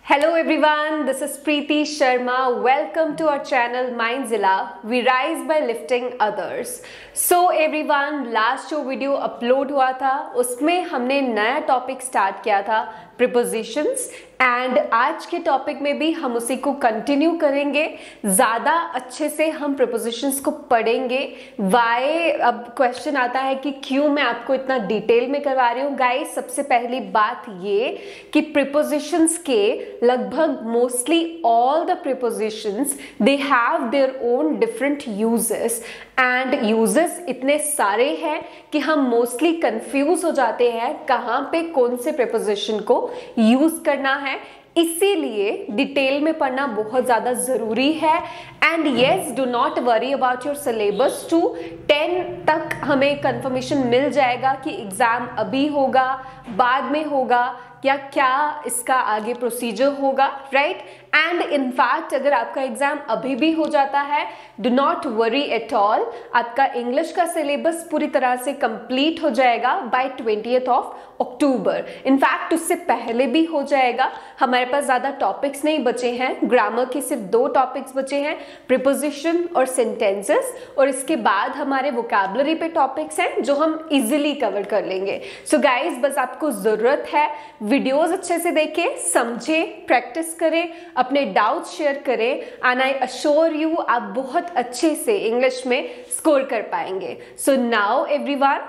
Hello everyone, this is Preeti Sharma. Welcome to our channel Mindzilla. We rise by lifting others. So everyone, last जो video upload हुआ था उसमें हमने नया topic start किया था prepositions एंड आज के टॉपिक में भी हम उसी को कंटिन्यू करेंगे. ज़्यादा अच्छे से हम prepositions को पढ़ेंगे. वाई अब क्वेश्चन आता है कि क्यों मैं आपको इतना डिटेल में करवा रही हूँ. गाइस, सबसे पहली बात ये कि prepositions के लगभग mostly all the prepositions they have their own different uses and uses इतने सारे हैं कि हम मोस्टली कंफ्यूज हो जाते हैं कहाँ पे कौन से प्रीपोजिशन को यूज करना है. इसीलिए डिटेल में पढ़ना बहुत ज़्यादा ज़रूरी है. And yes, do not worry about your syllabus to 10 तक हमें कंफर्मेशन मिल जाएगा कि एग्ज़ाम अभी होगा, बाद में होगा या क्या इसका आगे प्रोसीजर होगा, राइट. एंड इनफैक्ट अगर आपका एग्जाम अभी भी हो जाता है, do not worry at all. आपका इंग्लिश का सिलेबस पूरी तरह से कंप्लीट हो जाएगा बाय 20th अक्टूबर. इनफैक्ट उससे पहले भी हो जाएगा. हमारे पास ज़्यादा टॉपिक्स नहीं बचे हैं. ग्रामर के सिर्फ 2 टॉपिक्स बचे हैं, प्रीपोजिशन और सेंटेंसेस, और इसके बाद हमारे वोकैबुलरी पे टॉपिक्स हैं जो हम इजीली कवर कर लेंगे. सो गाइज, बस आपको ज़रूरत है वीडियोस अच्छे से देखें, समझें, प्रैक्टिस करें, अपने डाउट्स शेयर करें एंड आई अश्योर यू आप बहुत अच्छे से इंग्लिश में स्कोर कर पाएंगे. सो नाउ एवरीवन,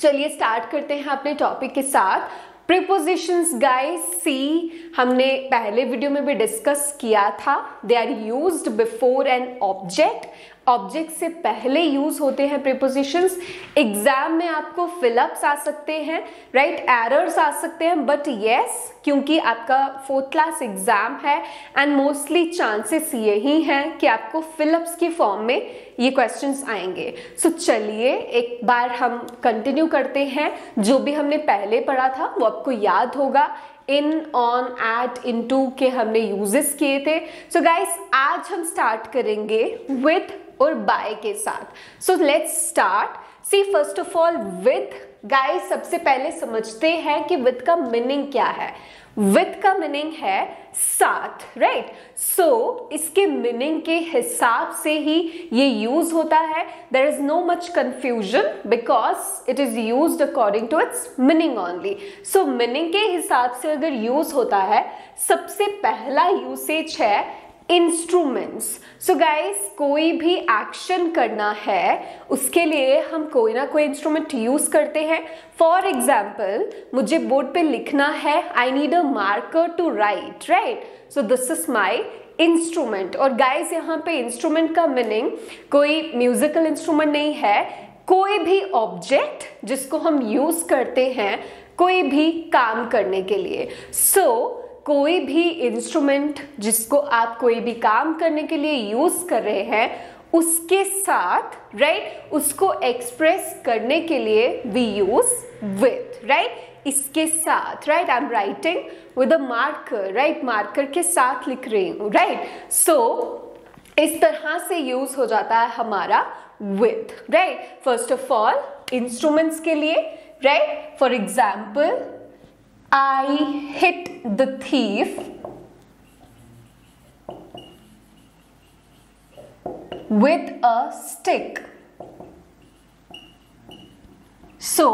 चलिए स्टार्ट करते हैं अपने टॉपिक के साथ. प्रीपोजिशंस गाइस, सी हमने पहले वीडियो में भी डिस्कस किया था. They are used before an object. Object से पहले यूज होते हैं प्रीपोजिशंस. एग्जाम में आपको फिलअप्स आ सकते हैं, राइट, एरर्स आ सकते हैं, बट यस, क्योंकि आपका 4th क्लास एग्जाम है एंड मोस्टली चांसेस यही हैं कि आपको फिलअप्स की फॉर्म में ये क्वेश्चंस आएंगे. सो चलिए एक बार हम कंटिन्यू करते हैं. जो भी हमने पहले पढ़ा था वो आपको याद होगा. इन, ऑन, एट, इनटू के हमने यूजेस किए थे. सो गाइस, आज हम स्टार्ट करेंगे विद और बाय के साथ. So let's start. See first of all with. Guys, सबसे पहले समझते हैं कि विद का मीनिंग क्या है. विद का मीनिंग है साथ, राइट. सो इसके मीनिंग के हिसाब से ही ये यूज होता है. There is no much confusion because it is used according to its meaning only. So meaning के हिसाब से अगर यूज होता है, सबसे पहला यूसेज है इंस्ट्रूमेंट्स. सो गाइस, कोई भी एक्शन करना है उसके लिए हम कोई ना कोई इंस्ट्रूमेंट यूज करते हैं. फॉर एग्जाम्पल, मुझे बोर्ड पे लिखना है, I need a marker to write, right. So this is my instrument. और गाइस, यहाँ पे इंस्ट्रूमेंट का मीनिंग कोई म्यूजिकल इंस्ट्रूमेंट नहीं है, कोई भी ऑब्जेक्ट जिसको हम यूज करते हैं कोई भी काम करने के लिए. सो कोई भी इंस्ट्रूमेंट जिसको आप कोई भी काम करने के लिए यूज कर रहे हैं उसके साथ, राइट, उसको एक्सप्रेस करने के लिए वी यूज विद, राइट. इसके साथ, right, I am writing with a marker, right, marker के साथ लिख रही हूं, राइट. सो इस तरह से यूज हो जाता है हमारा with, right. First of all instruments के लिए, right, for example, I hit the thief with a stick. So,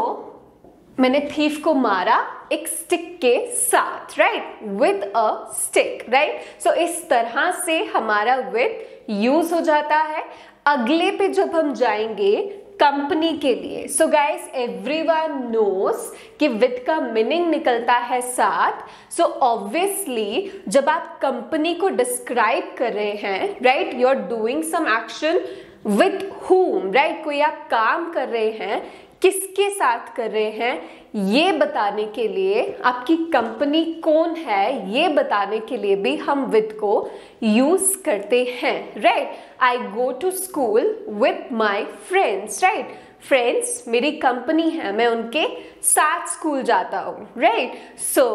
मैंने थीफ को मारा एक स्टिक के साथ, right, with a stick, right. So इस तरह से हमारा विद यूज हो जाता है. अगले पे जब हम जाएंगे कंपनी के लिए, सो गाइस एवरीवन नोस कि विद का मीनिंग निकलता है साथ. सो ऑब्वियसली जब आप कंपनी को डिस्क्राइब कर रहे हैं, right, you are doing some action with whom, right, कोई आप काम कर रहे हैं, किसके साथ कर रहे हैं, ये बताने के लिए, आपकी कंपनी कौन है ये बताने के लिए भी हम विद को यूज करते हैं, right. I go to school with my friends, right. Friends मेरी कंपनी है, मैं उनके साथ स्कूल जाता हूँ, राइट. सो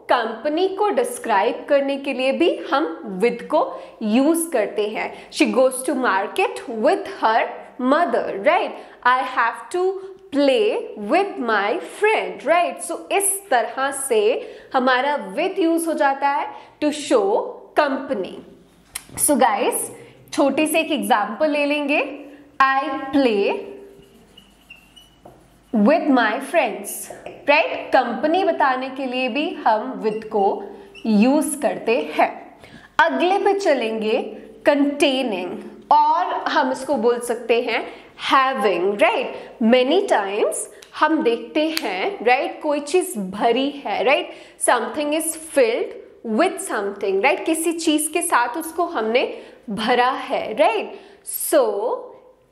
कंपनी को डिस्क्राइब करने के लिए भी हम विद को यूज करते हैं. She goes to market with her mother, right. I have to play with my friend, right. So इस तरह से हमारा विद यूज हो जाता है to show company. So guys, छोटी से एक एग्जाम्पल ले लेंगे। I play with my friends, right. Company बताने के लिए भी हम विद को यूज करते हैं। अगले पे चलेंगे, कंटेनिंग, और हम इसको बोल सकते हैं हैविंग, राइट। मेनी टाइम्स हम देखते हैं, राइट, कोई चीज भरी है, right, something is filled with something, right, किसी चीज के साथ उसको हमने भरा है, right. So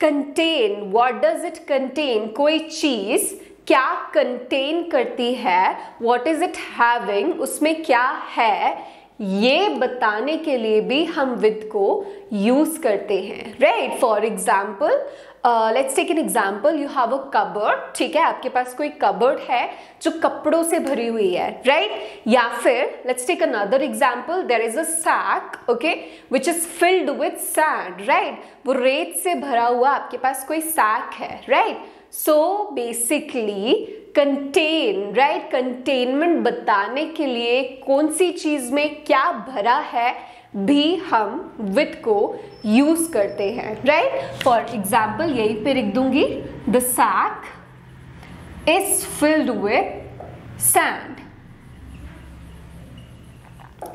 contain, what does it contain, कोई चीज क्या कंटेन करती है, व्हाट इज इट हैविंग, उसमें क्या है, ये बताने के लिए भी हम विद को यूज करते हैं, right. For example, let's take an example, you have a cupboard, ठीक है, आपके पास कोई कबर्ड है जो कपड़ों से भरी हुई है, राइट। या फिर let's take another example, there is a sack, okay, which is filled with sand, right. वो रेत से भरा हुआ आपके पास कोई सैक है, right. So basically contain, right, containment बताने के लिए कौन सी चीज में क्या भरा है भी हम विद को यूज करते हैं, राइट। फॉर एग्जाम्पल यहीं पे लिख दूंगी, the sack is filled with sand.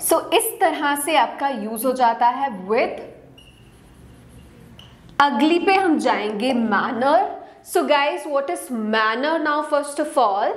So इस तरह से आपका यूज हो जाता है विद। अगली पे हम जाएंगे, manner. So guys, what is manner now? First of all,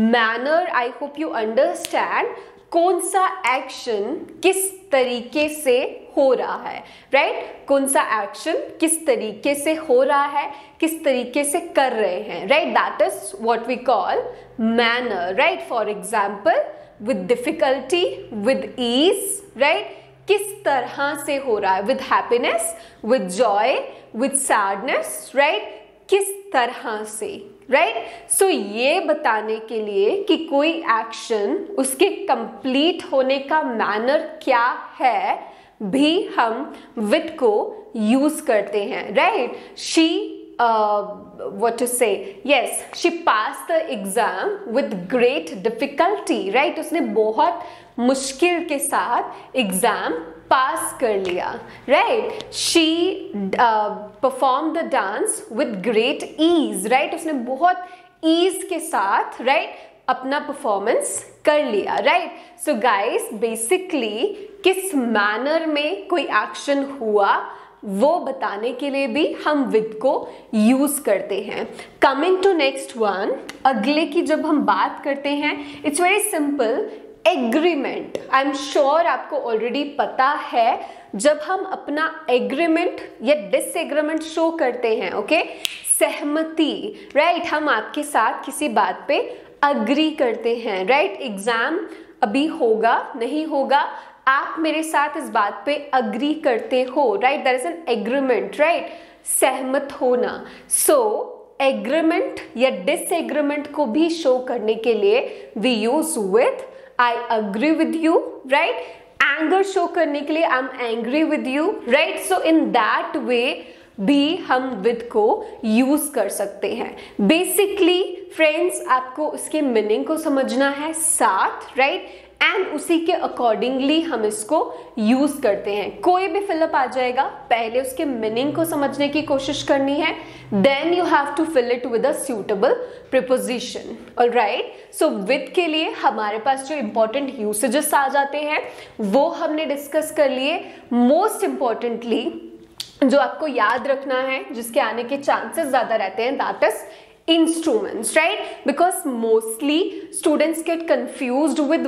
manner, I hope you understand, कौन सा एक्शन किस तरीके से हो रहा है, राइट। कौन सा एक्शन किस तरीके से हो रहा है, किस तरीके से कर रहे हैं, right, that is what we call manner, right. For example, with difficulty, with ease, right, किस तरह से हो रहा है, with happiness, with joy, with sadness, right, किस तरह से, राइट। सो ये बताने के लिए कि कोई एक्शन, उसके कंप्लीट होने का मैनर क्या है, भी हम विद को यूज करते हैं, right. She what to say, yes, she passed the exam with great difficulty, right, उसने बहुत मुश्किल के साथ एग्जाम पास कर लिया, right. She perform the dance with great ease, right, उसने बहुत ईज के साथ, राइट, अपना परफॉर्मेंस कर लिया, राइट। सो गाइस, बेसिकली किस मैनर में कोई एक्शन हुआ वो बताने के लिए भी हम विद को यूज करते हैं। कमिंग टू नेक्स्ट वन, अगले की जब हम बात करते हैं, it's very simple, agreement. I am sure आपको ऑलरेडी पता है, जब हम अपना एग्रीमेंट या डिसएग्रीमेंट शो करते हैं, ओके, सहमति, राइट, हम आपके साथ किसी बात पे अग्री करते हैं, राइट। एग्जाम अभी होगा नहीं होगा, आप मेरे साथ इस बात पे अग्री करते हो, right, that is an agreement, right, सहमत होना। सो एग्रीमेंट या डिसएग्रीमेंट को भी शो करने के लिए we use with. I agree with you, right? Anger show करने के लिए I'm angry with you, right? So in that way भी हम with को यूज कर सकते हैं। बेसिकली फ्रेंड्स, आपको उसके मीनिंग को समझना है साथ, राइट, एंड उसी के अकॉर्डिंगली हम इसको यूज करते हैं। कोई भी फिलअप आ जाएगा, पहले उसके मीनिंग को समझने की कोशिश करनी है, then you have to fill it with a suitable preposition, alright. So with के लिए हमारे पास जो इंपॉर्टेंट यूसेजेस आ जाते हैं वो हमने डिस्कस कर लिए। मोस्ट इंपॉर्टेंटली जो आपको याद रखना है, जिसके आने के चांसेस ज्यादा रहते हैं, that is instruments, right, because mostly students get confused with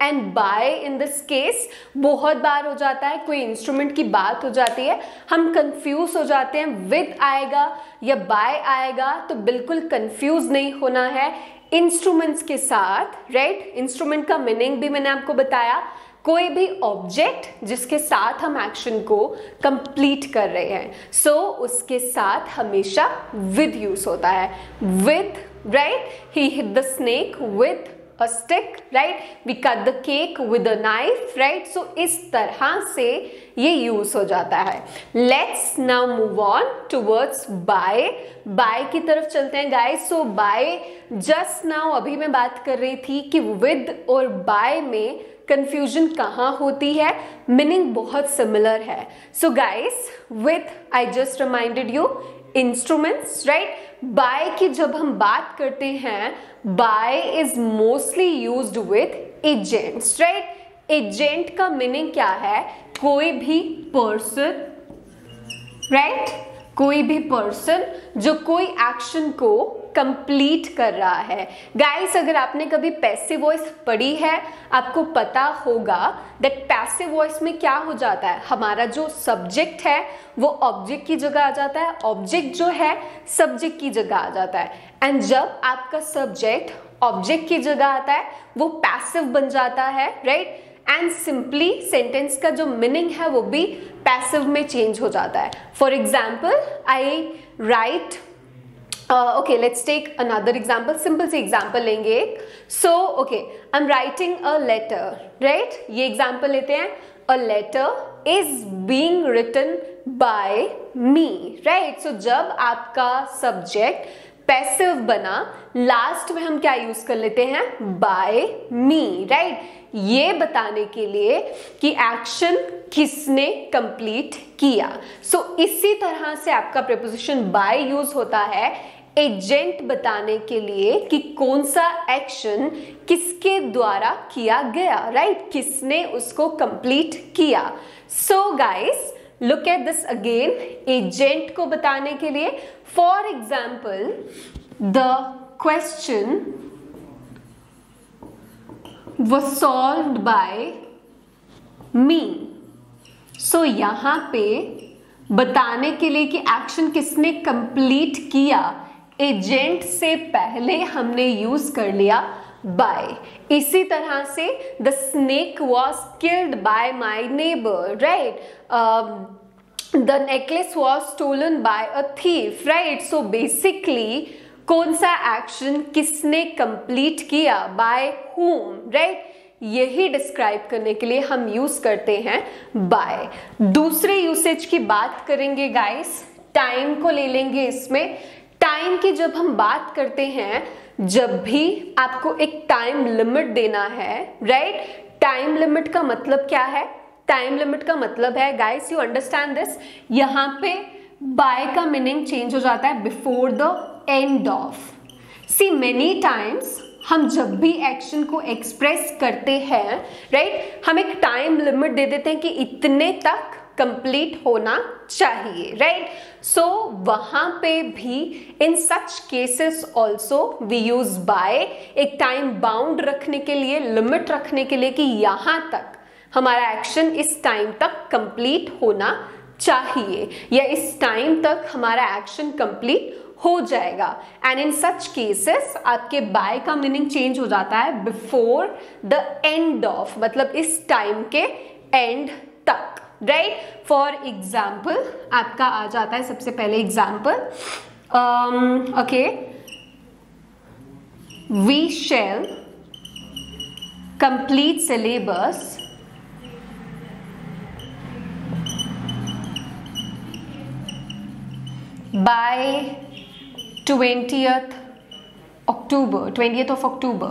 and by in this case। बहुत बार हो जाता है, कोई इंस्ट्रूमेंट की बात हो जाती है, हम कंफ्यूज हो जाते हैं, with आएगा या by आएगा, तो बिल्कुल कंफ्यूज नहीं होना है इंस्ट्रूमेंट्स के साथ, राइट। इंस्ट्रूमेंट का मीनिंग भी मैंने आपको बताया, कोई भी ऑब्जेक्ट जिसके साथ हम एक्शन को कंप्लीट कर रहे हैं, सो उसके साथ हमेशा विद यूज होता है। With, right, he hit the snake with a stick, right? We cut the cake with a knife, right? So इस तरह से ये यूज हो जाता है. Let's now move on towards by. By की तरफ चलते हैं guys. So by just now अभी मैं बात कर रही थी कि with और by में कंफ्यूजन कहाँ होती है, मीनिंग बहुत सिमिलर है. So guys, with I just reminded you instruments, right. By की जब हम बात करते हैं, by is mostly used with agents, right. Agent का मीनिंग क्या है? कोई भी पर्सन, राइट, कोई भी पर्सन जो कोई एक्शन को कंप्लीट कर रहा है. गाइस, अगर आपने कभी पैसिव वॉइस पढ़ी है, आपको पता होगा दैट पैसिव वॉइस में क्या हो जाता है, हमारा जो सब्जेक्ट है वो ऑब्जेक्ट की जगह आ जाता है, ऑब्जेक्ट जो है सब्जेक्ट की जगह आ जाता है. एंड जब आपका सब्जेक्ट ऑब्जेक्ट की जगह आता है वो पैसिव बन जाता है, राइट. एंड सिंपली सेंटेंस का जो मीनिंग है वो भी पैसिव में चेंज हो जाता है. For example, I right, okay, let's take another example. Simple सी एग्जाम्पल लेंगे एक. So okay, I'm writing a letter, right? ये एग्जाम्पल लेते हैं. A letter is being written by me, right? So जब आपका सब्जेक्ट पैसिव बना, लास्ट में हम क्या यूज कर लेते हैं? by me, right? ये बताने के लिए कि एक्शन किसने कंप्लीट किया. So इसी तरह से आपका प्रीपोजिशन by यूज होता है एजेंट बताने के लिए कि कौन सा एक्शन किसके द्वारा किया गया, राइट, किसने उसको कंप्लीट किया. So guys, look at this again. Agent को बताने के लिए, for example, the question was solved by me. सो यहां पे बताने के लिए कि एक्शन किसने कंप्लीट किया, एजेंट से पहले हमने यूज कर लिया by. इसी तरह से the snake was killed by my neighbour, right. The necklace was stolen by a thief, right. So basically कौन सा एक्शन किसने कंप्लीट किया, बाय whom, राइट. यही डिस्क्राइब करने के लिए हम यूज करते हैं बाय. दूसरे यूसेज की बात करेंगे गाइस, टाइम को ले लेंगे इसमें. टाइम की जब हम बात करते हैं, जब भी आपको एक टाइम लिमिट देना है, राइट. टाइम लिमिट का मतलब क्या है? टाइम लिमिट का मतलब है गाइस, यू अंडरस्टैंड दिस, यहाँ पे बाय का मीनिंग चेंज हो जाता है before the end of. See many times हम जब भी एक्शन को एक्सप्रेस करते हैं, राइट, हम एक टाइम लिमिट दे देते हैं कि इतने तक कंप्लीट होना चाहिए, राइट. सो वहां पे भी in such cases also we use by, एक टाइम बाउंड रखने के लिए, लिमिट रखने के लिए कि यहां तक हमारा एक्शन इस टाइम तक कंप्लीट होना चाहिए या इस टाइम तक हमारा एक्शन कंप्लीट हो जाएगा. एंड इन सच केसेस आपके बाय का मीनिंग चेंज हो जाता है बिफोर द एंड ऑफ, मतलब इस टाइम के एंड तक, राइट. फॉर एग्जाम्पल आपका आ जाता है सबसे पहले example, okay, we shall complete syllabus by 20th of October.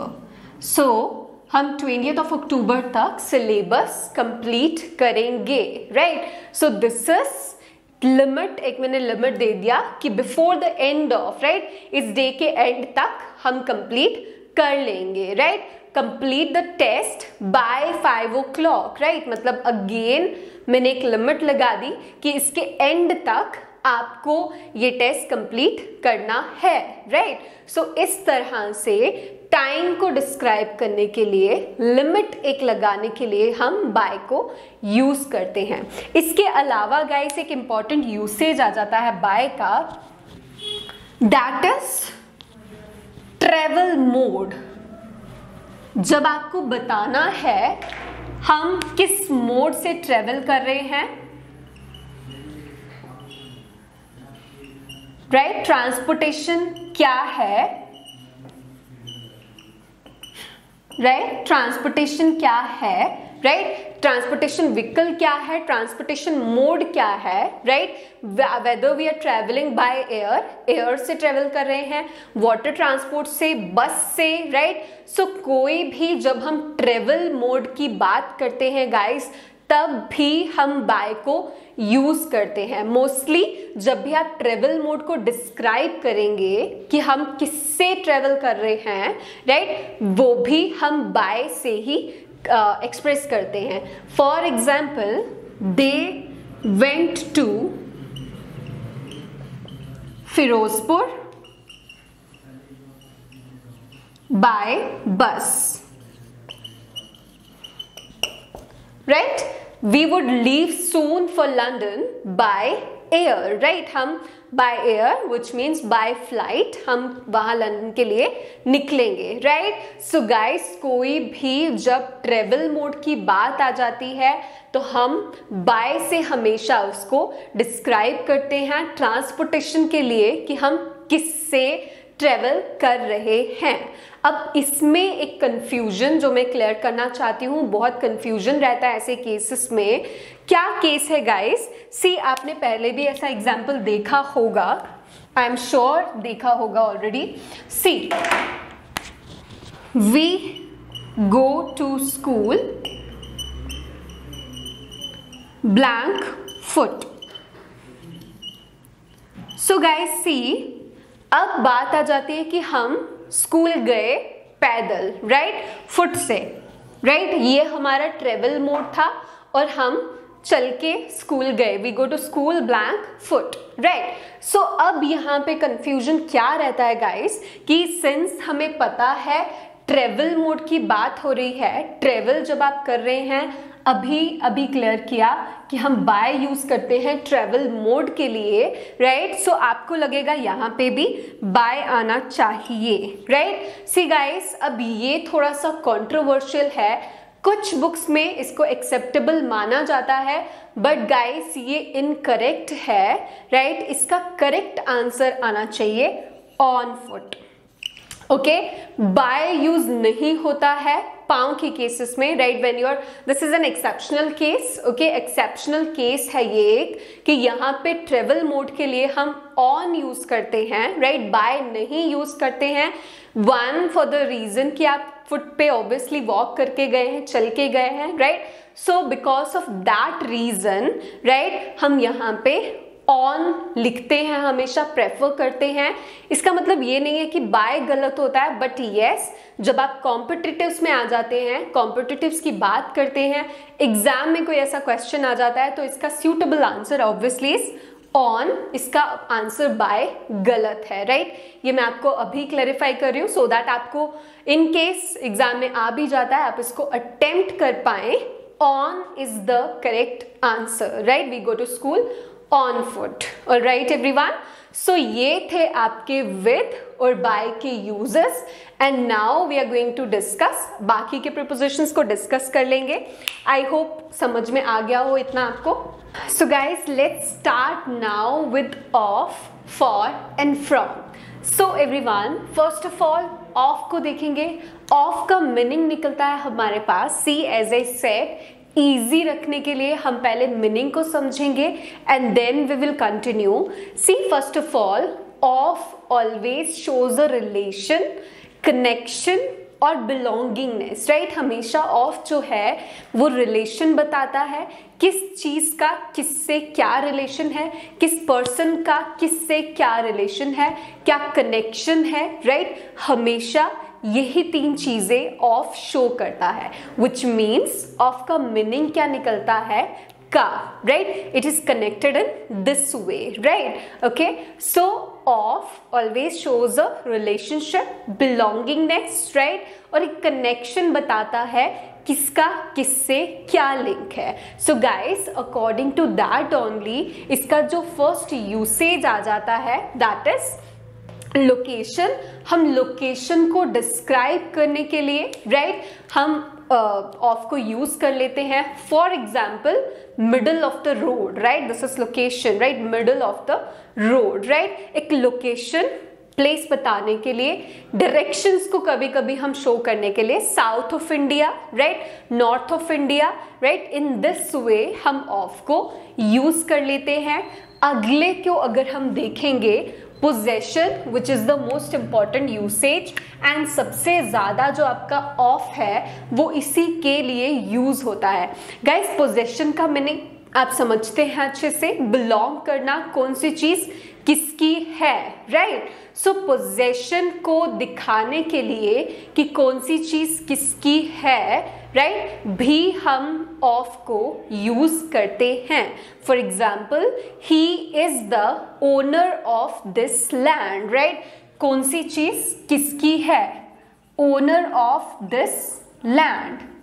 So हम 20th of October तक सिलेबस कंप्लीट करेंगे, right. So this is limit, एक मैंने लिमिट दे दिया कि before the end of, right, इस डे के एंड तक हम कंप्लीट कर लेंगे, राइट. Complete the test by 5 o'clock, right. मतलब अगेन मैंने एक लिमिट लगा दी कि इसके एंड तक आपको ये टेस्ट कंप्लीट करना है, राइट. सो इस तरह से टाइम को डिस्क्राइब करने के लिए, लिमिट एक लगाने के लिए हम बाय को यूज करते हैं. इसके अलावा गाइस एक इंपॉर्टेंट यूसेज आ जाता है बाय का, दैट इज ट्रेवल मोड. जब आपको बताना है हम किस मोड से ट्रेवल कर रहे हैं, राइट, ट्रांसपोर्टेशन क्या है, राइट, ट्रांसपोर्टेशन क्या है, राइट, ट्रांसपोर्टेशन व्हीकल क्या है, ट्रांसपोर्टेशन मोड क्या है, right, whether we are travelling by air, air से ट्रेवल कर रहे हैं, वाटर ट्रांसपोर्ट से, बस से, राइट। सो कोई भी जब हम ट्रेवल मोड की बात करते हैं गाइस, तब भी हम बाय को यूज करते हैं। मोस्टली जब भी आप ट्रेवल मोड को डिस्क्राइब करेंगे कि हम किससे ट्रेवल कर रहे हैं, राइट, वो भी हम बाय से ही एक्सप्रेस करते हैं। For example, they went to Firozpur by bus, right, we would leave soon for London by air, right, हम by air which means by flight हम वहां लंदन के लिए निकलेंगे, राइट। सो गाइस, कोई भी जब ट्रेवल मोड की बात आ जाती है तो हम बाय से हमेशा उसको डिस्क्राइब करते हैं ट्रांसपोर्टेशन के लिए कि हम किससे ट्रेवल कर रहे हैं। अब इसमें एक कंफ्यूजन जो मैं क्लियर करना चाहती हूँ, बहुत कंफ्यूजन रहता है ऐसे केसेस में। क्या केस है गाइस? सी, आपने पहले भी ऐसा एग्जाम्पल देखा होगा, आई एम श्योर देखा होगा already. See, we go to school blank foot. So guys see, अब बात आ जाती है कि हम स्कूल गए पैदल, राइट, फुट से, राइट, ये हमारा ट्रेवल मोड था और हम चल के स्कूल गए, we go to school blank foot, right. So अब यहाँ पे कंफ्यूजन क्या रहता है गाइस कि सिंस हमें पता है ट्रेवल मोड की बात हो रही है, ट्रेवल जब आप कर रहे हैं, अभी क्लियर किया कि हम बाय यूज करते हैं ट्रेवल मोड के लिए, राइट। सो आपको लगेगा यहाँ पे भी बाय आना चाहिए, राइट। सी गाइस, अब ये थोड़ा सा कंट्रोवर्शियल है, कुछ बुक्स में इसको एक्सेप्टेबल माना जाता है, बट गाइस ये इनकरेक्ट है, राइट। इसका करेक्ट आंसर आना चाहिए on foot, okay. By use नहीं होता है पाँव के केसेस में, right, when you are, this is an exceptional case, okay, exceptional case है ये एक कि यहाँ पे ट्रेवल मोड के लिए हम ऑन यूज करते हैं, राइट, बाय नहीं यूज करते हैं। वन, फॉर द रीजन कि आप फुट पे ऑब्वियसली वॉक करके गए हैं, चल के गए हैं, right. So because of that reason, right, हम यहाँ पे ऑन लिखते हैं, हमेशा प्रेफर करते हैं। इसका मतलब ये नहीं है कि बाय गलत होता है, बट यस, जब आप कॉम्पिटिटिव्स में आ जाते हैं, कॉम्पिटिटिव्स की बात करते हैं, एग्जाम में कोई ऐसा क्वेश्चन आ जाता है, तो इसका suitable answer obviously is on, इसका आंसर बाय गलत है, राइट। ये मैं आपको अभी क्लैरिफाई कर रही हूँ सो दैट आपको इन केस एग्जाम में आ भी जाता है, आप इसको अटेम्प्ट कर पाए। On is the correct answer, right, we go to school on foot. Alright everyone, so ये थे आपके विद और बाय के uses, and now we are going to discuss, बाकी के प्रीपोजिशंस को डिस्कस कर लेंगे। आई होप समझ में आ गया हो इतना आपको। So guys, let's start now with of, for and from. So everyone, first of all of को देखेंगे। ऑफ का मीनिंग निकलता है हमारे पास, see, as I said, easy रखने के लिए हम पहले मीनिंग को समझेंगे and then we will continue. See, first of all, of always shows a relation, connection और बिलोंगिंगनेस, राइट। हमेशा ऑफ जो है वो रिलेशन बताता है, किस चीज का किससे क्या रिलेशन है, किस पर्सन का किससे क्या रिलेशन है, क्या कनेक्शन है, राइट। हमेशा यही तीन चीजें ऑफ शो करता है, विच मीन्स ऑफ का मीनिंग क्या निकलता है, का, right, it is connected in this way, right, okay. So of always shows a relationship, belongingness, right, और एक कनेक्शन बताता है किसका किससे क्या लिंक है। So guys, according to that only इसका जो फर्स्ट यूसेज आ जाता है दैट इज लोकेशन। हम लोकेशन को डिस्क्राइब करने के लिए, राइट, हम ऑफ को यूज कर लेते हैं। For example, middle of the road, right, this is location, right, middle of the road, right. एक लोकेशन प्लेस बताने के लिए, डायरेक्शंस को कभी कभी हम शो करने के लिए, south of India, right, north of India, right, in this वे हम ऑफ को यूज कर लेते हैं। अगले को अगर हम देखेंगे, possession which is the most important usage, and सबसे ज्यादा जो आपका ऑफ है वो इसी के लिए यूज होता है। गाइस, पोजेशन का मीनिंग आप समझते हैं अच्छे से, बिलोंग करना, कौन सी चीज किसकी है, राइट। सो पोजेशन को दिखाने के लिए कि कौन सी चीज किसकी है, राइट, भी हम ऑफ को यूज करते हैं। For example, he is the owner of this land, right, कौन सी चीज किसकी है, ओनर ऑफ दिस लैंड,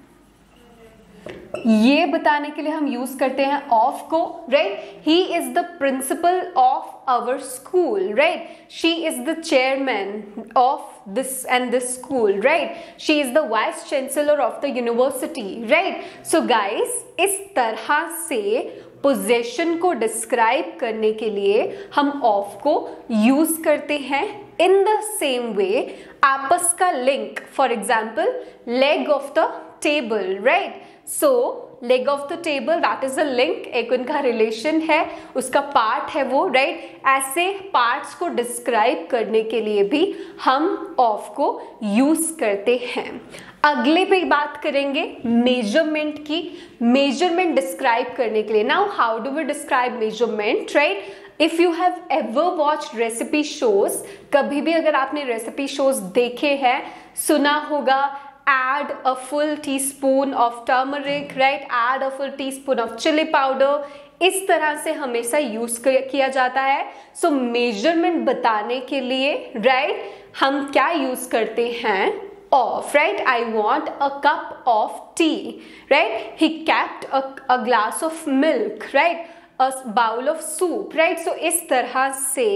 ये बताने के लिए हम यूज करते हैं ऑफ को, right. He is the principal of our school, right, she is the chairman of this and this school, right, she is the vice chancellor of the university, right. So guys, इस तरह से possession को describe करने के लिए हम of को use करते हैं। इन द सेम वे, आपस का link, for example, leg of the table, right, so leg of the table, that is a link, एक उनका रिलेशन है, उसका पार्ट है वो, राइट। ऐसे पार्ट्स को डिस्क्राइब करने के लिए भी हम ऑफ को यूज करते हैं। अगले पे बात करेंगे मेजरमेंट की, मेजरमेंट डिस्क्राइब करने के लिए। Now how do we describe measurement, right. If you have ever watched recipe shows, कभी भी अगर आपने रेसिपी शोज देखे हैं, सुना होगा, add a full teaspoon of turmeric, right, add a full teaspoon of chili powder, इस तरह से हमेशा यूज किया जाता है। सो मेजरमेंट बताने के लिए, राइट, हम क्या यूज करते हैं, of, right. I want a cup of T, right, he kept a glass of milk, right, a bowl of soup, right। सो इस तरह से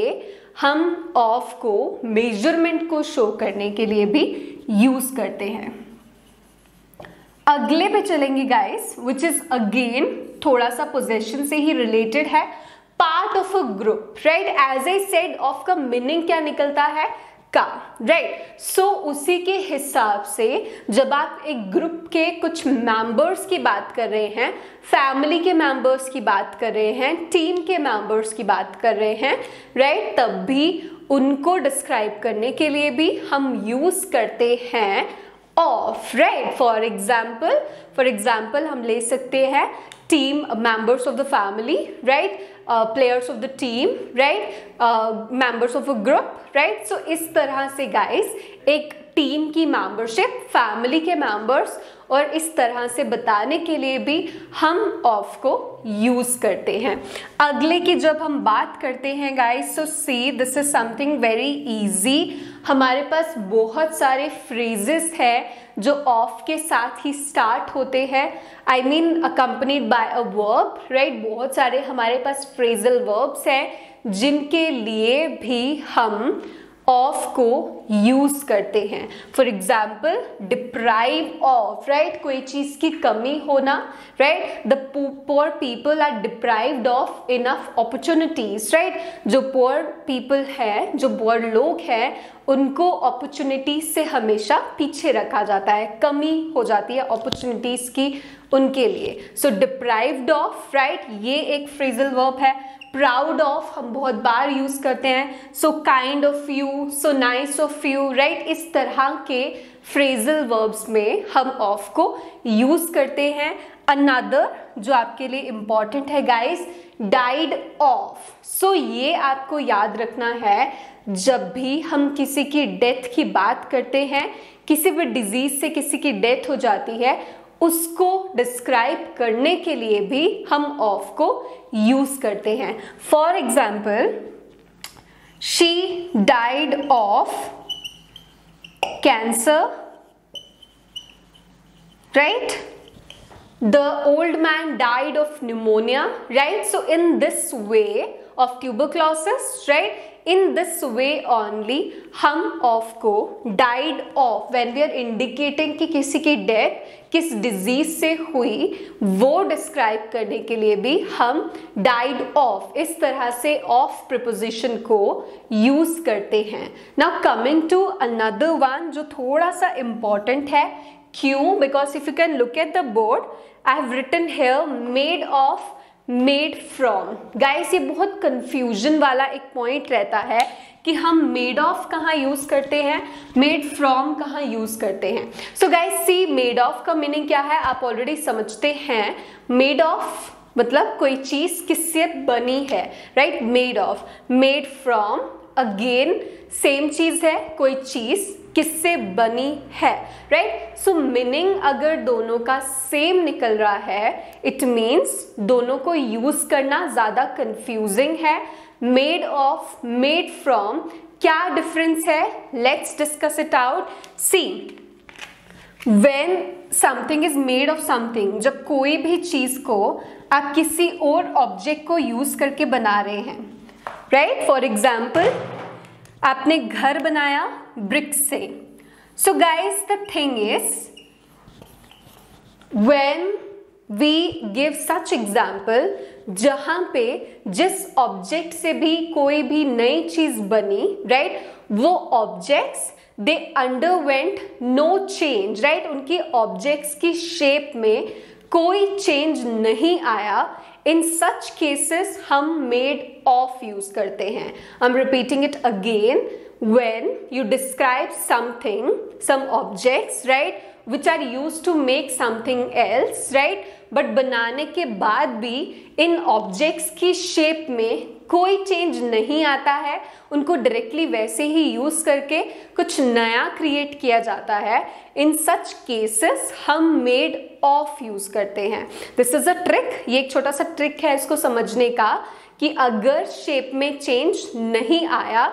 हम ऑफ को मेजरमेंट को शो करने के लिए भी यूज करते हैं। अगले पे चलेंगे गाइस, विच इज अगेन थोड़ा सा पोजेशन से ही रिलेटेड है, part of a group, right. As I said, of का मीनिंग क्या निकलता है, का, राइट। सो उसी के हिसाब से जब आप एक ग्रुप के कुछ मेंबर्स की बात कर रहे हैं, फैमिली के मेंबर्स की बात कर रहे हैं, टीम के मेंबर्स की बात कर रहे हैं, राइट, तब भी उनको डिस्क्राइब करने के लिए भी हम यूज करते हैं ऑफ, राइट। फॉर एग्जाम्पल हम ले सकते हैं team members of the family, right, players of the team, right, members of a group, right. So इस तरह से गाइस एक टीम की मेंबरशिप, फैमिली के मेंबर्स, और इस तरह से बताने के लिए भी हम ऑफ को यूज करते हैं। अगले की जब हम बात करते हैं guys, so see this is something very easy. हमारे पास बहुत सारे फ्रेजेस हैं जो ऑफ के साथ ही स्टार्ट होते हैं, I mean accompanied by a verb, right. बहुत सारे हमारे पास फ्रेजल वर्ब्स हैं जिनके लिए भी हम ऑफ को यूज करते हैं। For example, deprive of, right, कोई चीज की कमी होना, right, the poor people are deprived of enough opportunities, right. जो पुअर पीपल है, जो पुअर लोग हैं, उनको अपॉर्चुनिटीज से हमेशा पीछे रखा जाता है, कमी हो जाती है अपॉर्चुनिटीज की उनके लिए। सो डिप्राइव्ड ऑफ, राइट, ये एक फ्रेजल वर्ब है। प्राउड ऑफ हम बहुत बार यूज करते हैं, so kind of you, so nice of you, right. इस तरह के फ्रेजल वर्ब्स में हम ऑफ को यूज करते हैं। अनदर जो आपके लिए इंपॉर्टेंट है गाइस, डाइड ऑफ। सो ये आपको याद रखना है, जब भी हम किसी की डेथ की बात करते हैं, किसी भी डिजीज से किसी की डेथ हो जाती है, उसको डिस्क्राइब करने के लिए भी हम ऑफ को यूज करते हैं। For example, she died of cancer, right, the old man died of pneumonia, right? So in this way of tuberculosis, right, in this way only हम ऑफ को died of when we are indicating कि किसी की death किस disease से हुई वो describe करने के लिए भी हम डाइड ऑफ इस तरह से ऑफ प्रीपोजिशन को यूज करते हैं। Now coming to another one जो थोड़ा सा इंपॉर्टेंट है। क्यों? Because if you can look at the board, I have written here made of, made from. Guys ये बहुत कंफ्यूजन वाला एक पॉइंट रहता है कि हम मेड ऑफ कहाँ यूज करते हैं, मेड फ्रॉम कहाँ यूज करते हैं। So guys see, made of का मीनिंग क्या है आप ऑलरेडी समझते हैं। मेड ऑफ मतलब कोई चीज किससे बनी है, right. Made of, made from again same चीज है, कोई चीज किससे बनी है, राइट। सो मीनिंग अगर दोनों का सेम निकल रहा है, इट मीन्स दोनों को यूज करना ज्यादा कंफ्यूजिंग है। मेड ऑफ, मेड फ्रॉम, क्या डिफरेंस है? Let's discuss it out. See, when something is made of something, जब कोई भी चीज को आप किसी और ऑब्जेक्ट को यूज करके बना रहे हैं, राइट। फॉर एग्जाम्पल आपने घर बनाया ब्रिक्स से। So guys the thing is, when we give such example जहां पे जिस ऑब्जेक्ट से भी कोई भी नई चीज बनी, राइट, वो objects they underwent no change, right, उनकी ऑब्जेक्ट्स की शेप में कोई चेंज नहीं आया। इन सच केसेस हम मेड ऑफ यूज करते हैं। I am repeating it again. when you describe something, some objects, right, which are used to make something else, right, but बनाने के बाद भी इन ऑब्जेक्ट्स की शेप में कोई चेंज नहीं आता है, उनको डायरेक्टली वैसे ही यूज करके कुछ नया क्रिएट किया जाता है। इन सच केसेस हम मेड ऑफ यूज करते हैं। दिस इज अ ट्रिक, ये एक छोटा सा ट्रिक है इसको समझने का कि अगर शेप में चेंज नहीं आया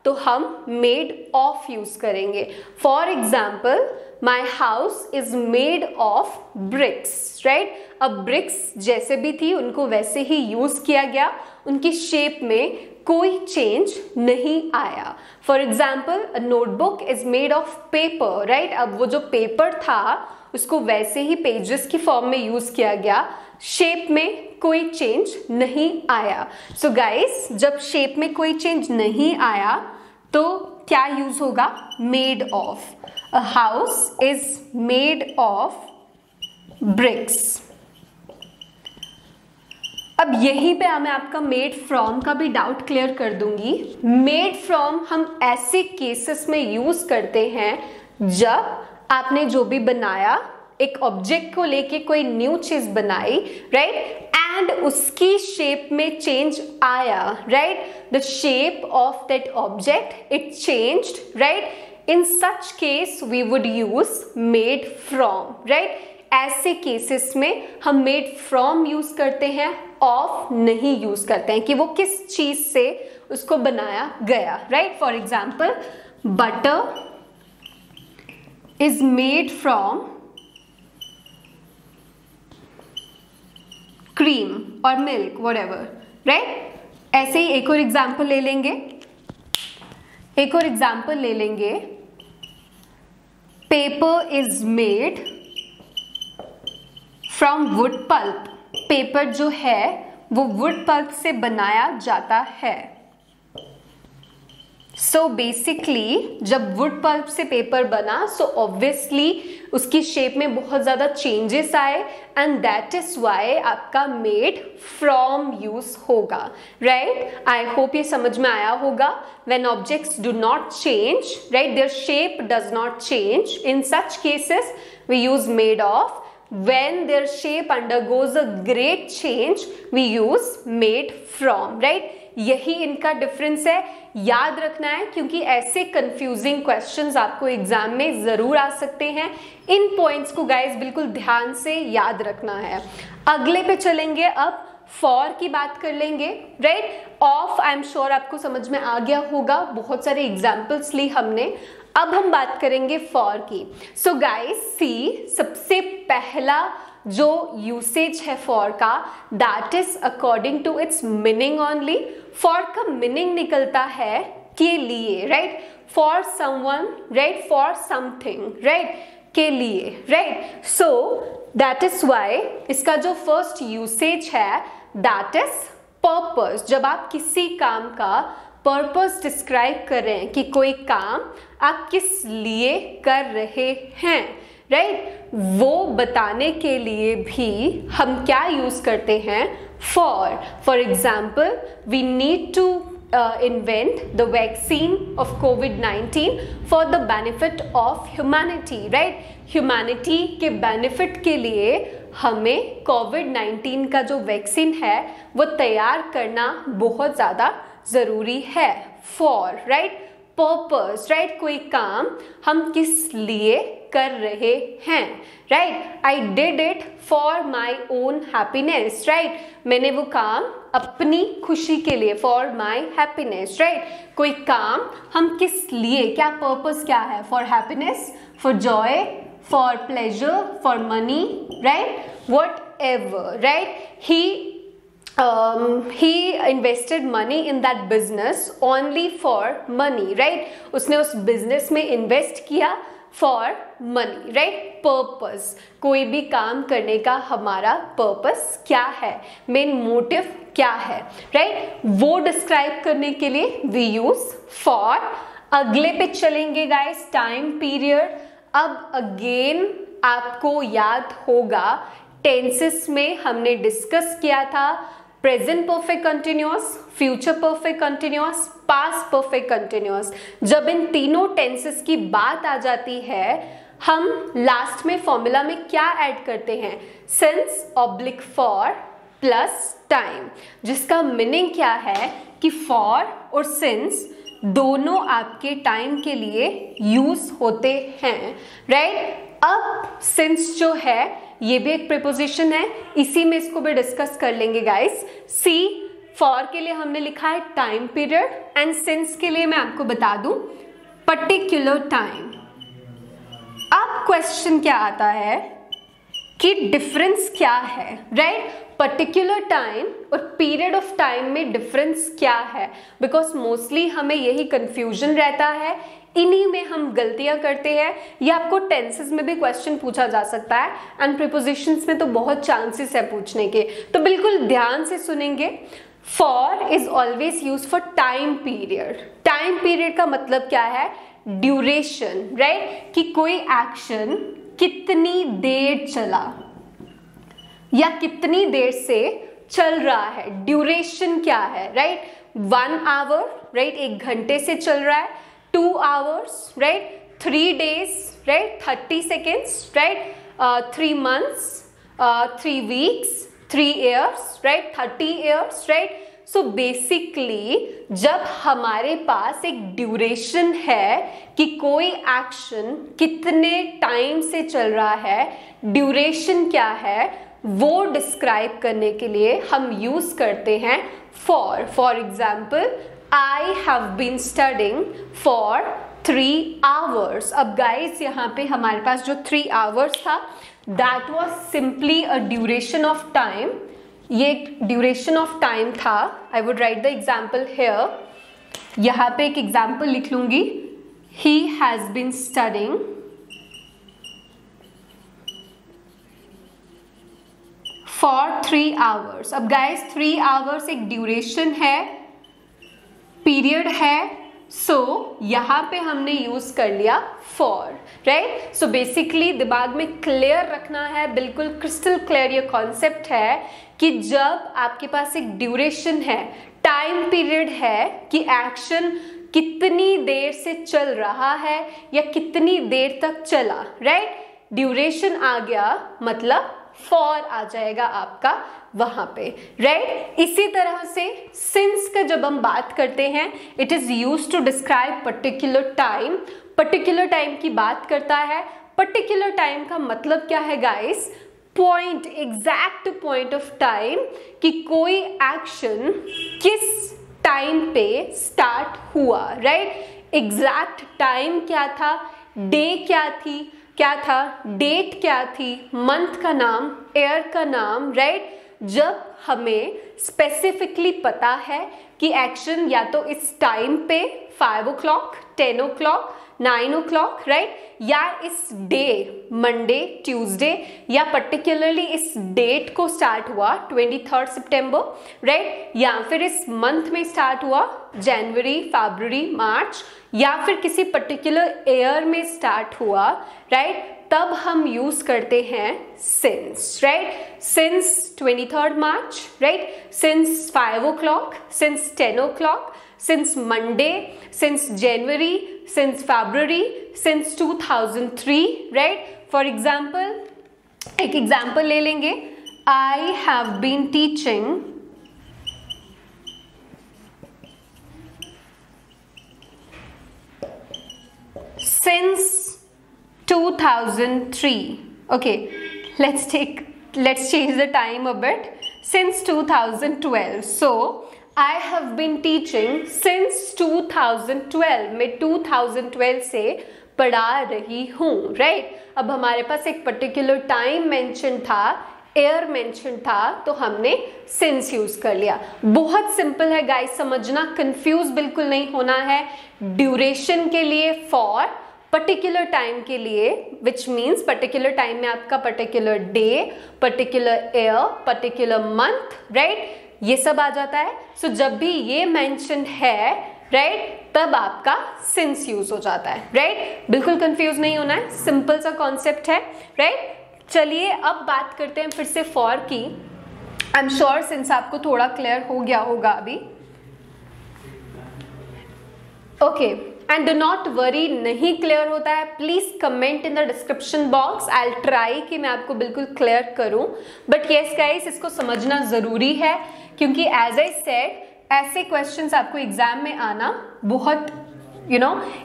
तो हम मेड ऑफ यूज करेंगे। For example, my house is made of BRICS, right. अब ब्रिक्स जैसे भी थी उनको वैसे ही यूज किया गया, उनकी शेप में कोई चेंज नहीं आया। For example, notebook is made of paper, right. अब वो जो पेपर था उसको वैसे ही पेजेस की फॉर्म में यूज किया गया, शेप में कोई चेंज नहीं आया। सो गाइस, जब शेप में कोई चेंज नहीं आया तो क्या यूज होगा? Made of. A house is made of BRICS. अब यहीं पे मैं आपका मेड फ्रॉम का भी डाउट क्लियर कर दूंगी। मेड फ्रॉम हम ऐसे केसेस में यूज करते हैं जब आपने जो भी बनाया, एक ऑब्जेक्ट को लेके कोई न्यू चीज बनाई, राइट, एंड उसकी शेप में चेंज आया, right, the shape of that object it changed, right. In such case we would use made from, right. ऐसे केसेस में हम मेड फ्रॉम यूज करते हैं, ऑफ नहीं यूज करते हैं कि वो किस चीज से उसको बनाया गया, right. For example, butter is made from cream और मिल्क, व्हाटएवर, राइट। ऐसे ही एक और एग्जाम्पल ले लेंगे, paper is made from wood pulp. Paper जो है वो वुड पल्प से बनाया जाता है। सो बेसिकली जब वुड पल्प से पेपर बना, सो ऑब्वियसली उसकी शेप में बहुत ज्यादा चेंजेस आए, एंड दैट इज वाई आपका मेड फ्रॉम यूज होगा, राइट। आई होप ये समझ में आया होगा। When objects do not change, right, their shape does not change, in such cases we use made of. When their shape undergoes a great change, we use made from, right? यही इनका difference है, याद रखना है, क्योंकि ऐसे confusing questions आपको exam में जरूर आ सकते हैं। इन पॉइंट्स को गाइस बिल्कुल ध्यान से याद रखना है। अगले पे चलेंगे, अब फॉर की बात कर लेंगे, right. Of I am sure आपको समझ में आ गया होगा, बहुत सारे एग्जाम्पल्स ली हमने। अब हम बात करेंगे फॉर की। सो गाइस सी, सबसे पहला जो यूसेज है फॉर का that is according to its meaning only. For का मीनिंग निकलता है के लिए, right, for someone, right, for something, right, के लिए, right. So that is why इसका जो फर्स्ट यूसेज है दैट इज पर्पस। जब आप किसी काम का पर्पस डिस्क्राइब कर रहे हैं कि कोई काम आप किस लिए कर रहे हैं, राइट, वो बताने के लिए भी हम क्या यूज करते हैं, for example we need to invent the vaccine of COVID-19 for the benefit of humanity, right? Humanity के benefit के लिए हमें COVID-19 का जो वैक्सीन है वो तैयार करना बहुत ज़्यादा ज़रूरी है। For, right? Purpose, right? कोई काम हम किस लिए कर रहे हैं, right. I did it for my own happiness, right, मैंने वो काम अपनी खुशी के लिए, फॉर माई हैप्पीनेस, राइट। कोई काम हम किस लिए, क्या पर्पस क्या है, for happiness, for Joy, for pleasure, for money, right, what ever, right. he invested money in that business only for money, right? उसने उस business में invest किया for money, right? Purpose, कोई भी काम करने का हमारा purpose क्या है, main motive क्या है, right? वो describe करने के लिए we use for। अगले पे चलेंगे guys, time period। अब again आपको याद होगा टेंसेस में हमने डिस्कस किया था present perfect continuous, future perfect continuous, past perfect continuous. जब इन तीनों टेंसेस की बात आ जाती है हम लास्ट में फॉर्मूला में क्या ऐड करते हैं, since oblique for plus time, जिसका मीनिंग क्या है कि फॉर और सिंस दोनों आपके टाइम के लिए यूज होते हैं, राइट। अब सिंस जो है ये भी एक प्रीपोजिशन है, इसी में इसको भी डिस्कस कर लेंगे गाइस। सी फॉर के लिए हमने लिखा है टाइम पीरियड एंड सिंस के लिए मैं आपको बता दूं पर्टिकुलर टाइम। अब क्वेश्चन क्या आता है कि डिफरेंस क्या है, राइट। पर्टिकुलर टाइम और पीरियड ऑफ टाइम में डिफरेंस क्या है, बिकॉज मोस्टली हमें यही कंफ्यूजन रहता है, इन्हीं में हम गलतियां करते हैं। ये आपको टेंसेस में भी क्वेश्चन पूछा जा सकता है एंड प्रीपोजिशंस में तो बहुत चांसेस है पूछने के, तो बिल्कुल ध्यान से सुनेंगे। For is always use for time period. Time period का मतलब क्या है, ड्यूरेशन, राइट, कि कोई एक्शन कितनी देर चला या कितनी देर से चल रहा है, ड्यूरेशन क्या है, राइट। 1 आवर, राइट, 1 घंटे से चल रहा है, 2 hours, right, 3 days, right, 30 seconds, right, 3 months, 3 weeks, 3 years, right, 30 years, right. So basically जब हमारे पास एक ड्यूरेशन है कि कोई एक्शन कितने टाइम से चल रहा है, ड्यूरेशन क्या है, वो डिस्क्राइब करने के लिए हम यूज करते हैं for example I have been studying for 3 hours। अब गाइस यहाँ पे हमारे पास जो 3 hours था that was simply a duration of time। ये duration of time था। I would write the example here। यहाँ पे एक example लिख लूंगी, he has been studying for 3 hours। अब गाइस 3 hours एक duration है, पीरियड है, सो यहाँ पे हमने यूज कर लिया फॉर, राइट। सो बेसिकली दिमाग में क्लियर रखना है, बिल्कुल क्रिस्टल क्लियर ये कॉन्सेप्ट है कि जब आपके पास एक ड्यूरेशन है, टाइम पीरियड है कि एक्शन कितनी देर से चल रहा है या कितनी देर तक चला, राइट, ड्यूरेशन आ गया मतलब फॉर आ जाएगा आपका वहां पे, राइट। इसी तरह से सिंस का जब हम बात करते हैं it is used to describe particular time. Particular time की बात करता है। पर्टिकुलर टाइम का मतलब क्या है guys, point, exact point of time कि कोई एक्शन किस टाइम पे स्टार्ट हुआ, राइट। एग्जैक्ट टाइम क्या था, डे क्या थी, क्या था, डेट क्या थी, मंथ का नाम, ईयर का नाम, राइट। जब हमें स्पेसिफिकली पता है कि एक्शन या तो इस टाइम पे 5 o'clock, 10 o'clock, 9 o'clock, राइट, या इस डे मंडे, ट्यूसडे, या पर्टिकुलरली इस डेट को स्टार्ट हुआ 23 सितंबर, राइट, या फिर इस मंथ में स्टार्ट हुआ जनवरी, फरवरी, मार्च, या फिर किसी पर्टिकुलर ईयर में स्टार्ट हुआ, राइट, तब हम यूज करते हैं since, right. Since 23 March, right, since 5 o'clock, since 10 o'clock, since Monday, since January, since February, since 2003, right. For example, एक एग्जाम्पल ले लेंगे, I have been teaching since 2003. Okay, let's change the time a bit. Since 2012. So I have been teaching since 2012. मैं 2012 से पढ़ा रही हूँ, right. अब हमारे पास एक पर्टिकुलर टाइम मेंशन था, ईयर मेंशन था, तो हमने सिंस यूज कर लिया। बहुत सिंपल है गाइस, समझना, कंफ्यूज बिल्कुल नहीं होना है। ड्यूरेशन के लिए फॉर, पर्टिकुलर टाइम के लिए विच मीन्स पर्टिकुलर टाइम में आपका particular day, particular year, particular month, right, ये सब आ जाता है। सो जब भी ये मेंशन है, राइट, तब आपका सिंस यूज हो जाता है, राइट। बिल्कुल कंफ्यूज नहीं होना है, सिंपल सा कॉन्सेप्ट है, राइट। चलिए अब बात करते हैं फिर से फॉर की। आई एम श्योर सिंस आपको थोड़ा क्लियर हो गया होगा अभी। Okay, and do not worry, नहीं क्लियर होता है please comment in the description box. I will try कि मैं आपको बिल्कुल क्लियर करूं, बट यस गाइस, इसको समझना जरूरी है, क्योंकि एज आई सेड ऐसे क्वेश्चंस आपको एग्जाम में आना बहुत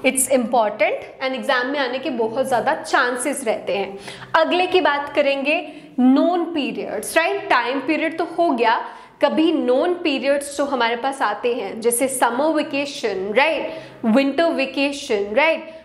इट्स इम्पॉर्टेंट, एंड एग्जाम में आने के बहुत ज्यादा चांसेस रहते हैं। अगले की बात करेंगे, known periods, right. Time period तो हो गया, कभी नोन पीरियड्स जो हमारे पास आते हैं, जैसे summer vacation, right, winter vacation, right,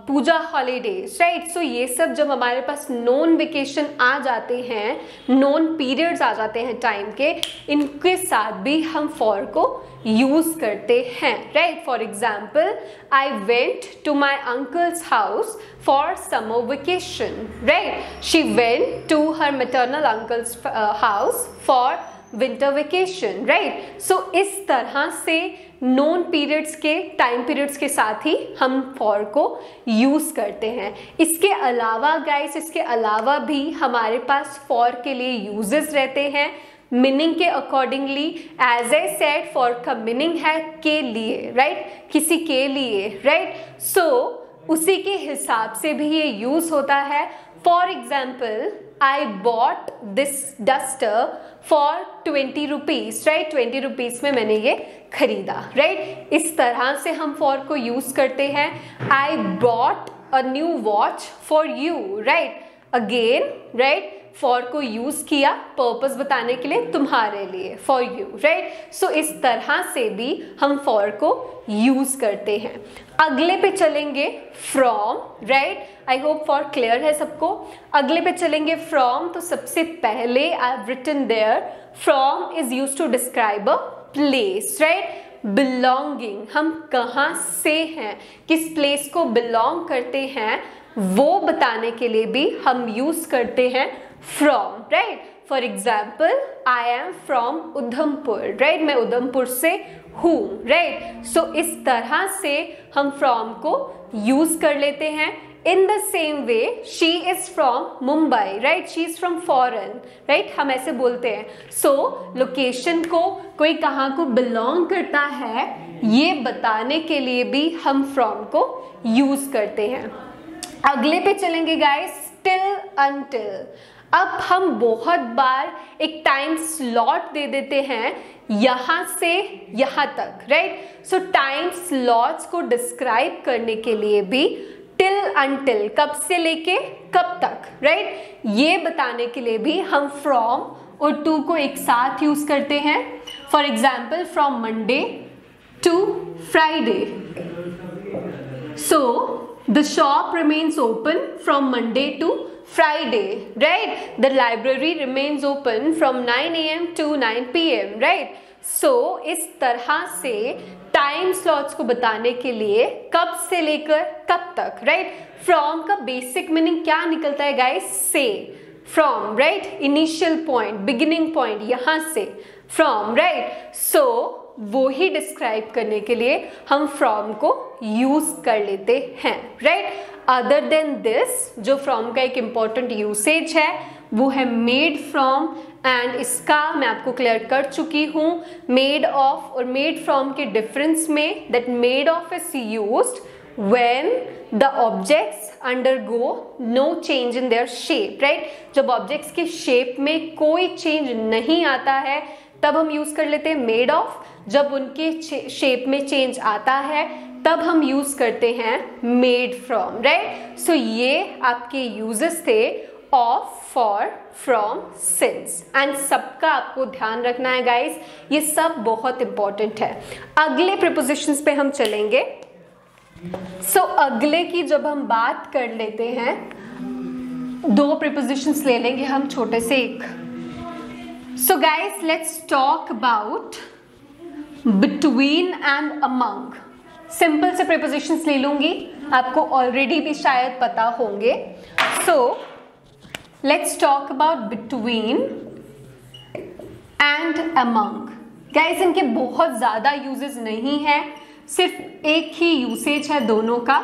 Puja holidays, right. So ये सब जब हमारे पास नोन वेकेशन आ जाते हैं, नोन पीरियड्स आ जाते हैं टाइम के, इनके साथ भी हम फॉर को यूज करते हैं, right. For example, I went to my uncle's house for summer vacation, right. She went to her maternal uncle's house for winter vacation, right. So इस तरह से नोन पीरियड्स के, टाइम पीरियड्स के साथ ही हम फॉर को यूज करते हैं। इसके अलावा गाइस, इसके अलावा भी हमारे पास फॉर के लिए यूजेस रहते हैं मीनिंग के accordingly. As I said, for का मीनिंग है के लिए, राइट, किसी के लिए, राइट। सो उसी के हिसाब से भी ये यूज होता है। For example, I bought this duster for 20 rupees, right? 20 rupees में मैंने ये खरीदा, right? इस तरह से हम for को यूज करते हैं। I bought a new watch for you, right? Again, right? for को यूज किया पर्पस बताने के लिए, तुम्हारे लिए, for you, right? So इस तरह से भी हम for को यूज करते हैं। अगले पे चलेंगे from, right? I hope for clear है सबको। अगले पे चलेंगे from, तो सबसे पहले I have written there, from is use to describe a place, right. Belonging, हम कहाँ से हैं, किस प्लेस को बिलोंग करते हैं, वो बताने के लिए भी हम यूज करते हैं from, right. For example, I am from Udhampur, right, मैं उधमपुर से हूँ, राइट। सो इस तरह से हम from को यूज कर लेते हैं। In the same way, she is from Mumbai, right? She is from foreign, right? हम ऐसे बोलते हैं। So, लोकेशन को, कोई कहाँ को belong करता है, ये बताने के लिए भी हम from को यूज करते हैं। अगले पे चलेंगे guys, till, until। अब हम बहुत बार एक टाइम स्लॉट दे देते हैं यहाँ से यहाँ तक, राइट। सो टाइम स्लॉट्स को डिस्क्राइब करने के लिए भी टिल अनटिल, कब से लेके कब तक, राइट, ये बताने के लिए भी हम फ्रॉम और टू को एक साथ यूज करते हैं। For example, from Monday to Friday. So The shop remains open from Monday to Friday, right? The library remains open from 9 AM to 9 PM, right? So इस तरह से टाइम स्लॉट्स को बताने के लिए कब से लेकर कब तक, राइट? फ्रॉम का बेसिक मीनिंग क्या निकलता है गाइस? से, from, right? Initial point, beginning point, यहां से फ्रॉम, राइट? सो वो ही डिस्क्राइब करने के लिए हम फ्रॉम को यूज कर लेते हैं, राइट? अदर देन दिस, जो फ्रॉम का एक इंपॉर्टेंट यूसेज है वो है मेड फ्रॉम, एंड इसका मैं आपको क्लियर कर चुकी हूं मेड ऑफ और मेड फ्रॉम के डिफरेंस में, that made of is used when the objects undergo no change in their shape, right? जब ऑब्जेक्ट्स के शेप में कोई चेंज नहीं आता है तब हम यूज कर लेते हैं मेड ऑफ, जब उनके शेप में चेंज आता है तब हम यूज करते हैं मेड फ्रॉम, राइट? सो ये आपके यूजेस थे of, for, from, since, and सबका आपको ध्यान रखना है गाइस, ये सब बहुत इंपॉर्टेंट है। अगले प्रीपोजिशंस पे हम चलेंगे। सो अगले की जब हम बात कर लेते हैं, दो प्रीपोजिशंस ले लेंगे हम छोटे से एक। So guys let's talk about between and among. Simple से प्रीपोजिशंस ले लूंगी, आपको ऑलरेडी भी शायद पता होंगे। So let's talk about between and among. Guys इनके बहुत ज्यादा यूजेस नहीं है, सिर्फ एक ही यूसेज है दोनों का।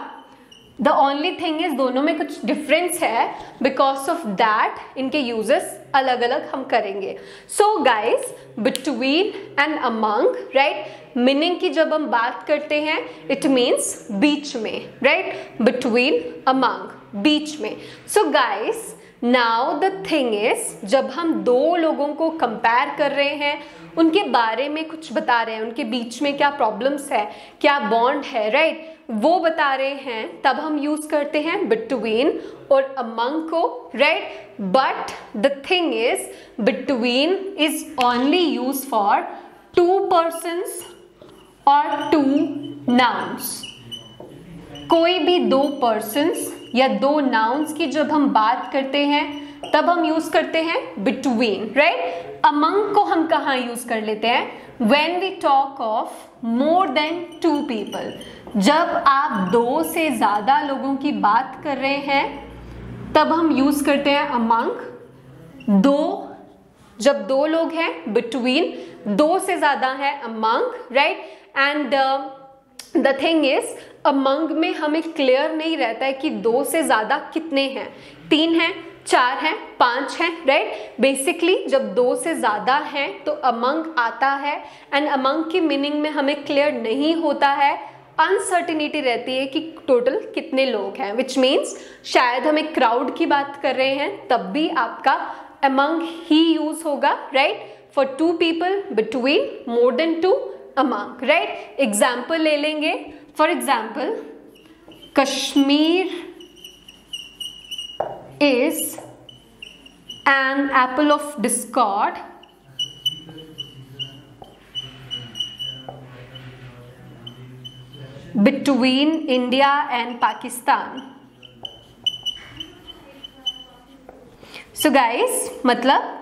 द ओनली थिंग इज दोनों में कुछ डिफरेंस है, बिकॉज ऑफ दैट इनके यूजेस अलग अलग हम करेंगे। So guys between and among, right? Meaning की जब हम बात करते हैं इट मीन्स बीच में, राइट? बिटवीन, अमंग, बीच में। So guys now the thing is, जब हम दो लोगों को कंपेयर कर रहे हैं, उनके बारे में कुछ बता रहे हैं, उनके बीच में क्या प्रॉब्लम्स है, क्या बॉन्ड है, राइट? वो बता रहे हैं, तब हम यूज करते हैं बिटवीन और अमंग को, right? But the thing is between is only use for to persons और टू नाउन्स। कोई भी दो पर्सन्स या दो नाउन्स की जब हम बात करते हैं तब हम यूज करते हैं बिटवीन, राइट? अमंग को हम कहाँ यूज कर लेते हैं? When we talk of more than two people, जब आप दो से ज्यादा लोगों की बात कर रहे हैं तब हम यूज करते हैं अमंग। दो, जब दो लोग हैं बिटवीन, दो से ज्यादा है among, right? And the thing is among में हमें क्लियर नहीं रहता है कि दो से ज्यादा कितने हैं, तीन हैं, चार हैं, पांच हैं, राइट? बेसिकली जब दो से ज्यादा हैं तो अमंग आता है, एंड अमंग की मीनिंग में हमें क्लियर नहीं होता है, अनसर्टिनिटी रहती है कि टोटल कितने लोग हैं, विच मीन्स शायद हम एक क्राउड की बात कर रहे हैं तब भी आपका अमंग ही यूज होगा, right? For two people, between, more than two, among, right? Example ले लेंगे। For example, Kashmir is an apple of discord between India and Pakistan. So guys, मतलब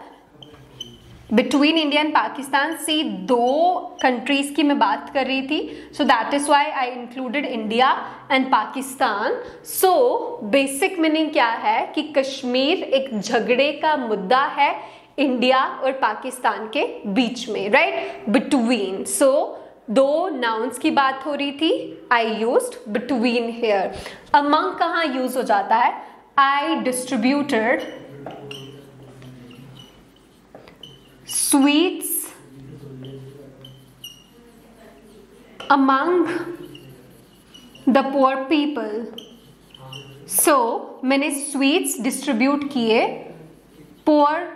between India and Pakistan, see दो कंट्रीज की मैं बात कर रही थी, so that is why I included India and Pakistan. So basic meaning क्या है कि कश्मीर एक झगड़े का मुद्दा है इंडिया और पाकिस्तान के बीच में, राइट? बिटवीन, सो दो नाउन्स की बात हो रही थी, I used between here. Among कहाँ यूज हो जाता है? I distributed sweets among the poor people. So मैंने स्वीट्स डिस्ट्रीब्यूट किए पुअर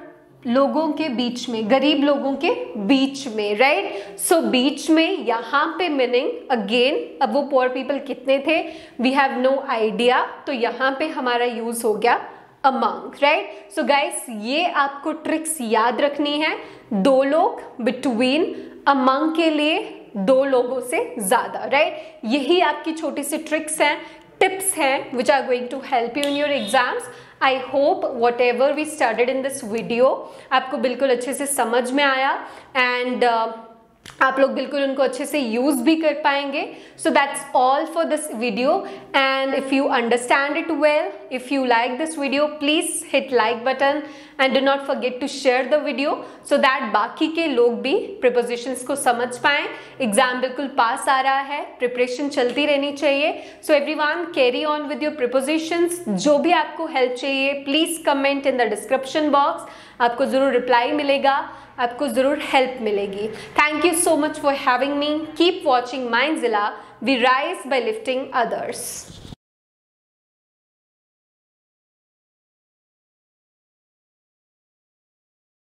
लोगों के बीच में, गरीब लोगों के बीच में, राइट? सो बीच में यहाँ पे मीनिंग अगेन, अब वो पुअर पीपल कितने थे वी हैव नो आइडिया, तो यहाँ पे हमारा यूज हो गया अमंग, राइट? सो गाइस ये आपको ट्रिक्स याद रखनी है, दो लोग बिटवीन, अमंग के लिए दो लोगों से ज्यादा, राइट? यही आपकी छोटी सी ट्रिक्स हैं tips हैं which are going to help you in your exams. I hope whatever we studied in this video आपको बिल्कुल अच्छे से समझ में आया and आप लोग बिल्कुल उनको अच्छे से यूज भी कर पाएंगे. So that's all for this video and if you understand it well, if you like this video, please hit like button and do not forget to share the video so that बाकी के लोग भी prepositions को समझ पाएं. Exam बिल्कुल पास आ रहा है, प्रिपरेशन चलती रहनी चाहिए. So everyone, carry on with your prepositions. जो भी आपको हेल्प चाहिए please comment in the description box. आपको जरूर रिप्लाई मिलेगा, आपको जरूर हेल्प मिलेगी. Thank you so much for having me. Keep watching Mindzilla. We rise by lifting others.